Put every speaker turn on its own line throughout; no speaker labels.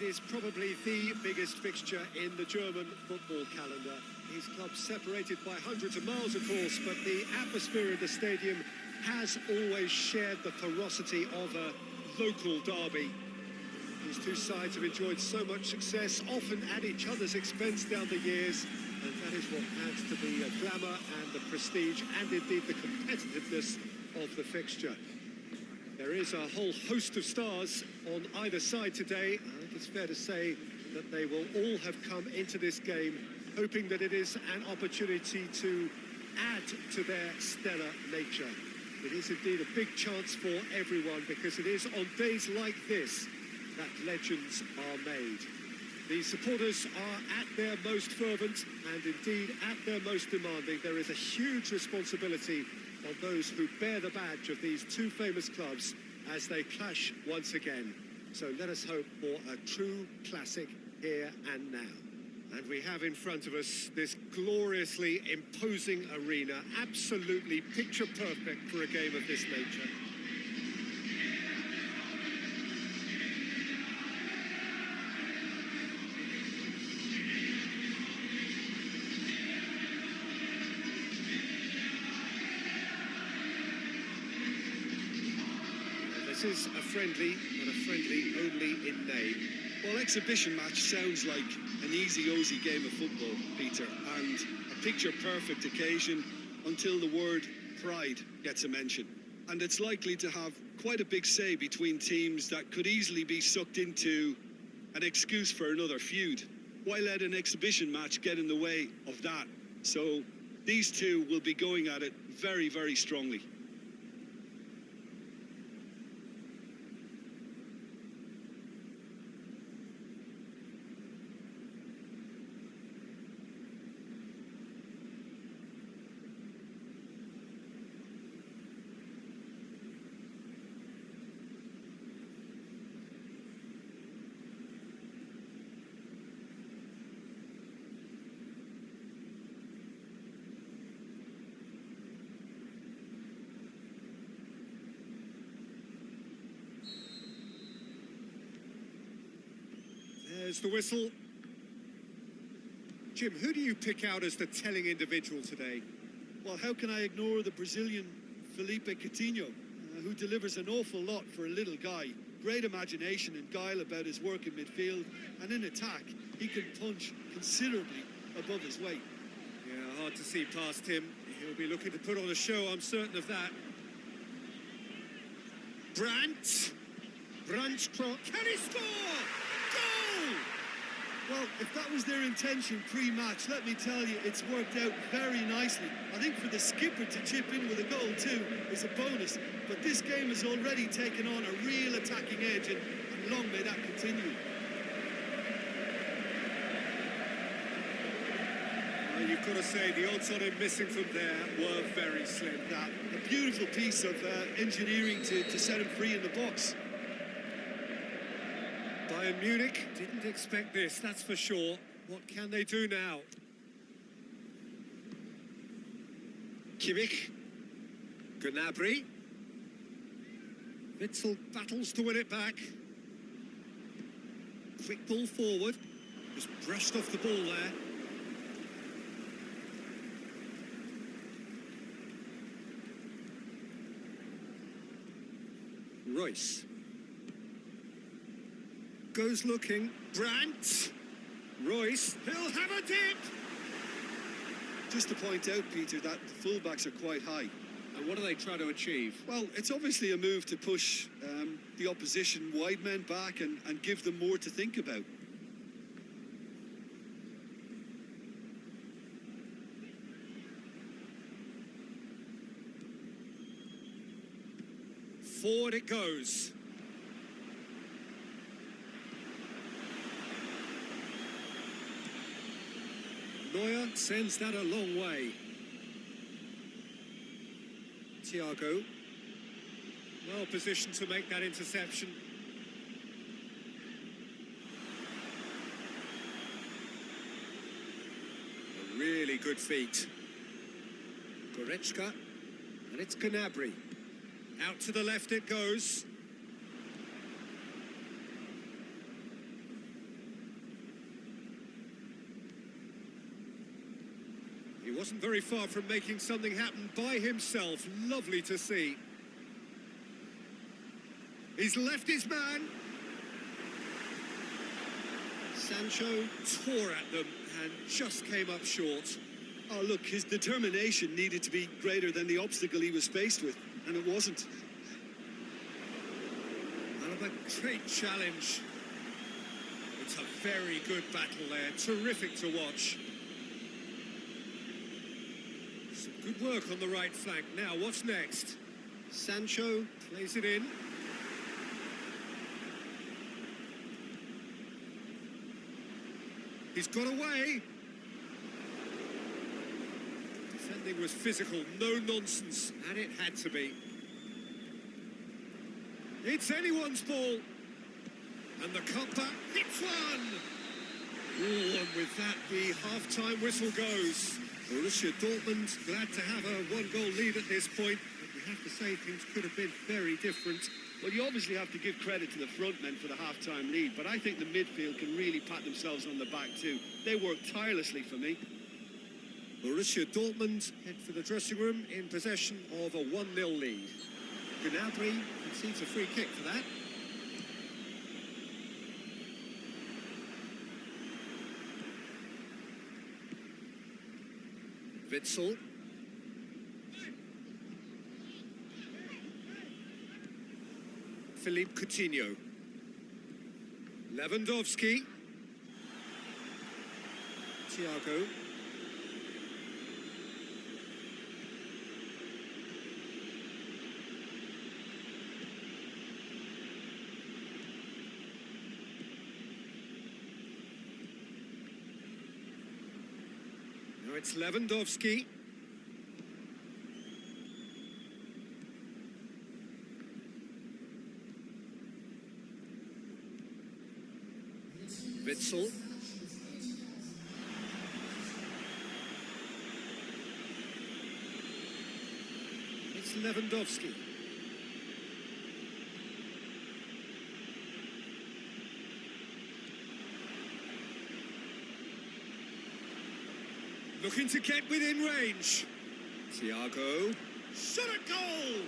It is probably the biggest fixture in the German football calendar. His club separated by hundreds of miles, of course, but the atmosphere in the stadium has always shared the ferocity of a local derby. These two sides have enjoyed so much success, often at each other's expense down the years, and that is what adds to the glamour and the prestige and indeed the competitiveness of the fixture. There is a whole host of stars on either side today. I think it's fair to say that they will all have come into this game hoping that it is an opportunity to add to their stellar nature. It is indeed a big chance for everyone, because it is on days like this that legends are made. The supporters are at their most fervent and indeed at their most demanding. There is a huge responsibility on those who bear the badge of these two famous clubs as they clash once again. So let us hope for a true classic here and now. And we have in front of us this gloriously imposing arena, absolutely picture perfect for a game of this nature. This is a friendly, but a friendly only in name.
Well, exhibition match sounds like an easy-ozy game of football, Peter, and a picture-perfect occasion until the word pride gets a mention. And it's likely to have quite a big say between teams that could easily be sucked into an excuse for another feud. Why let an exhibition match get in the way of that? So these two will be going at it very, very strongly.
There's the whistle. Jim, who do you pick out as the telling individual today?
Well, how can I ignore the Brazilian Felipe Coutinho, who delivers an awful lot for a little guy. Great imagination and guile about his work in midfield, and in attack, he can punch considerably above his weight.
Yeah, hard to see past him. He'll be looking to put on a show, I'm certain of that. Brandt cross. Can he score? Goal!
Well, if that was their intention pre-match, let me tell you, it's worked out very nicely. I think for the skipper to chip in with a goal too is a bonus, but this game has already taken on a real attacking edge, and long may that continue.
Well, you've got to say the odds on him missing from there were very slim.
That a beautiful piece of engineering to set him free in the box.
Bayern Munich didn't expect this, that's for sure. What can they do now? Kimmich. Gnabry. Witzel battles to win it back. Quick ball forward. Just brushed off the ball there. Royce. Goes looking. Brandt. Royce. He'll have a dip.
Just to point out, Peter, that the fullbacks are quite high.
And what are they trying to achieve?
Well, it's obviously a move to push the opposition wide men back and give them more to think about.
Forward it goes. Neuer sends that a long way. Thiago, well positioned to make that interception. A really good feat. Goretzka, and it's Gnabry. Out to the left it goes. wasn't very far from making something happen by himself. Lovely to see. He's left his man. Sancho tore at them and just came up short.
Oh, look, his determination needed to be greater than the obstacle he was faced with, and it wasn't.
Another great challenge. It's a very good battle there. Terrific to watch. Some good work on the right flank. Now, what's next? Sancho plays it in. He's got away. Defending was physical, no nonsense, and it had to be. It's anyone's ball. And the cutback hits one. Oh, and with that, the half-time whistle goes. Borussia Dortmund glad to have a one-goal lead at this point. But we have to say things could have been very different.
Well, you obviously have to give credit to the front men for the half-time lead, but I think the midfield can really pat themselves on the back too. They worked tirelessly for me.
Borussia Dortmund head for the dressing room in possession of a 1-0 lead. Gnabry concedes a free kick for that. Witsel. Philippe Coutinho. Lewandowski. Thiago. Now it's Lewandowski. Witsel. It's Lewandowski. Looking to get within range. Thiago. Shot at goal!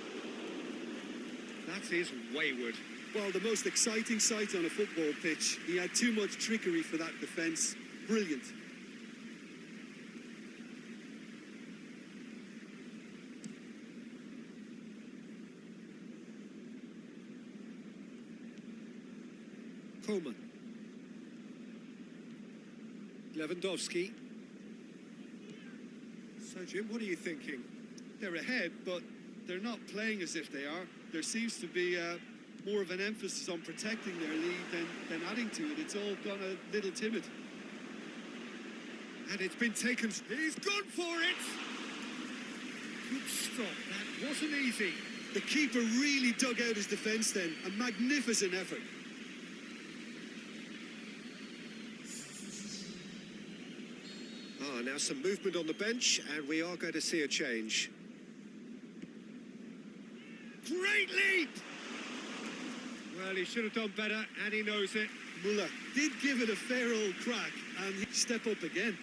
That is wayward.
Well, the most exciting sight on a football pitch. He had too much trickery for that defence. Brilliant.
Coleman. Lewandowski. So, Jim, what are you thinking?
They're ahead, but they're not playing as if they are. There seems to be more of an emphasis on protecting their lead than adding to it. It's all gone a little timid.
And it's been taken. He's gone for it! Good stop. That wasn't easy.
The keeper really dug out his defence then. A magnificent effort.
Now some movement on the bench, and we are going to see a change. Great leap! Well, he should have done better, and he knows it.
Muller did give it a fair old crack, and he step up again.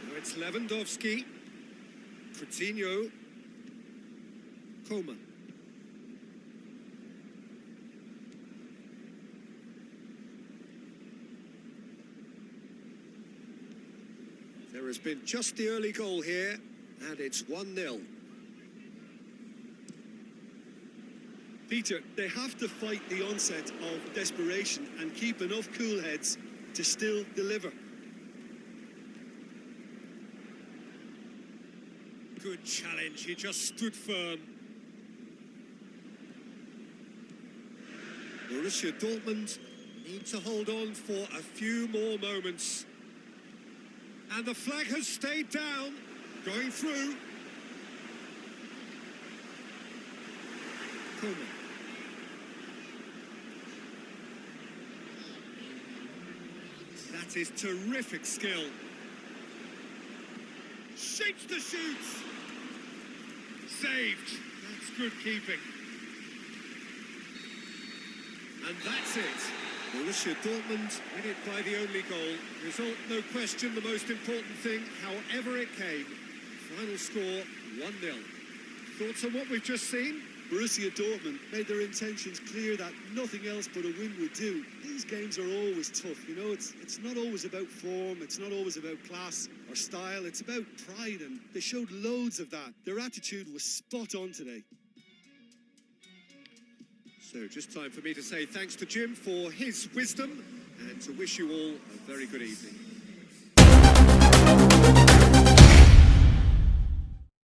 Now it's Lewandowski. Coutinho. Coleman. There has been just the early goal here, and it's 1-0.
Peter, they have to fight the onset of desperation and keep enough cool heads to still deliver.
Good challenge, he just stood firm. Borussia Dortmund need to hold on for a few more moments. And the flag has stayed down, going through. Coleman. That is terrific skill. Shapes the shoot. Saved. That's good keeping. And that's it. Borussia Dortmund win it by the only goal. Result, no question, the most important thing, however it came. Final score, 1-0. Thoughts on what we've just seen?
Borussia Dortmund made their intentions clear that nothing else but a win would do. These games are always tough, you know, it's not always about form, it's not always about class or style, it's about pride, and they showed loads of that. Their attitude was spot on today.
So just time for me to say thanks to Jim for his wisdom and to wish you all a very good evening.